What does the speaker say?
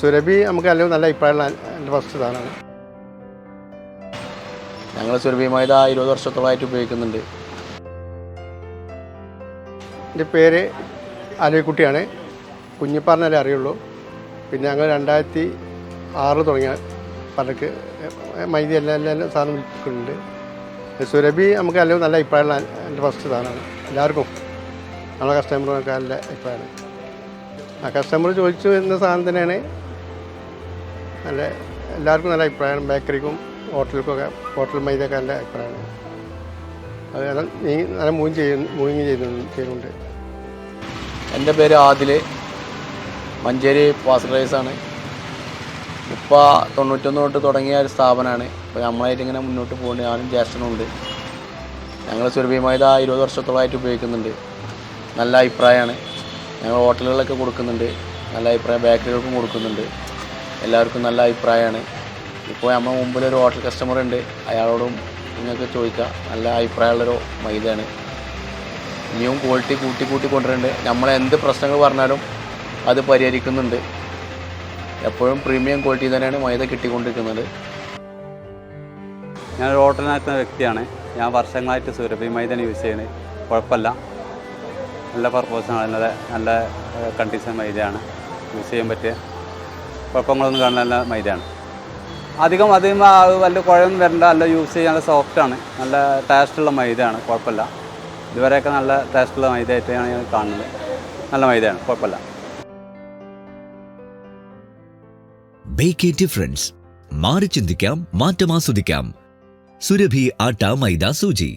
സുരഭി നമുക്ക് അല്ലെങ്കിൽ നല്ല അഭിപ്രായമുള്ള എൻ്റെ ഫസ്റ്റ് സാധനമാണ്. ഞങ്ങൾ സുരഭി മൈദ 20 വർഷത്തോളമായിട്ട് ഉപയോഗിക്കുന്നുണ്ട്. എൻ്റെ പേര് ആലവിക്കുട്ടിയാണ്. കുഞ്ഞിപ്പാറിനല്ലേ അറിയുള്ളൂ. പിന്നെ ഞങ്ങൾ 2006 തുടങ്ങിയ പലക്ക് മൈദ എല്ലാ സാധനം വിൽക്കുന്നുണ്ട്. സുരഭി നമുക്ക് അല്ലെങ്കിൽ നല്ല അഭിപ്രായമുള്ള എൻ്റെ ഫസ്റ്റ് സാധനമാണ്. എല്ലാവർക്കും നമ്മളെ കസ്റ്റമറിനൊക്കെ നല്ല അഭിപ്രായമാണ്. ആ കസ്റ്റമർ ചോദിച്ചു വരുന്ന സാധനം തന്നെയാണ്. നല്ല എല്ലാവർക്കും നല്ല അഭിപ്രായമാണ്. ബേക്കറിക്കും ഹോട്ടലിക്കൊക്കെ ഹോട്ടൽ മൈദയൊക്കെ നല്ല അഭിപ്രായമാണ്. അത് നല്ല മൂവിങ് ചെയ്യുന്നുണ്ട്. എൻ്റെ പേര് ആദിൽ, മഞ്ചേരി പാസൽ റൈസാണ്. 91 തൊട്ട് തുടങ്ങിയ ഒരു സ്ഥാപനമാണ്. അപ്പോൾ നമ്മളായിട്ട് ഇങ്ങനെ മുന്നോട്ട് പോകുന്നുണ്ട്. ഞാനും ജ്യേഷ്ഠനുണ്ട്. ഞങ്ങൾ സുരഭി മൈദ 20 വർഷത്തോളമായിട്ട് ഉപയോഗിക്കുന്നുണ്ട്. നല്ല അഭിപ്രായമാണ്. ഞങ്ങൾ ഹോട്ടലുകളിലൊക്കെ കൊടുക്കുന്നുണ്ട്. നല്ല അഭിപ്രായം ബേക്കറികൾക്കും കൊടുക്കുന്നുണ്ട്. എല്ലാവർക്കും നല്ല അഭിപ്രായമാണ്. ഇപ്പോൾ നമ്മൾ മുമ്പിലൊരു ഹോട്ടൽ കസ്റ്റമർ ഉണ്ട്. അയാളോടും നിങ്ങൾക്ക് ചോദിക്കുക. നല്ല അഭിപ്രായമുള്ളൊരു മൈദയാണ്. ഇനിയും ക്വാളിറ്റി കൂട്ടി കൊണ്ടുവരുന്നുണ്ട്. നമ്മൾ എന്ത് പ്രശ്നങ്ങൾ പറഞ്ഞാലും അത് പരിഹരിക്കുന്നുണ്ട്. എപ്പോഴും പ്രീമിയം ക്വാളിറ്റി തന്നെയാണ് മൈദ കിട്ടിക്കൊണ്ടിരിക്കുന്നത്. ഞാനൊരു ഹോട്ടൽ നടത്തുന്ന വ്യക്തിയാണ്. ഞാൻ വർഷങ്ങളായിട്ട് സുരഭി മൈദയാണ് യൂസ് ചെയ്യുന്നത്. കുഴപ്പമില്ല, നല്ല പർപ്പസാണ്. നല്ല കണ്ടീഷൻ മൈദയാണ്. യൂസ് ചെയ്യാൻ പറ്റിയ കുഴപ്പങ്ങളൊന്നും കാണാൻ നല്ല മൈദയാണ്. അധികം വലിയ കുഴയൊന്നും വരണ്ട. നല്ല യൂസ് ചെയ്യാൻ നല്ല സോഫ്റ്റാണ്. നല്ല ടേസ്റ്റുള്ള മൈദയാണ്. കുഴപ്പമില്ല. ഇതുവരെയൊക്കെ നല്ല ടേസ്റ്റുള്ള മൈദയായിട്ടാണ് ഞാൻ കാണുന്നത്. നല്ല മൈദയാണ്, കുഴപ്പമില്ല. Make a difference. മാറി ചിന്തിക്കാം, മാറ്റം ആസ്വദിക്കാം. സുരഭി ആട്ട മൈദ സൂചി.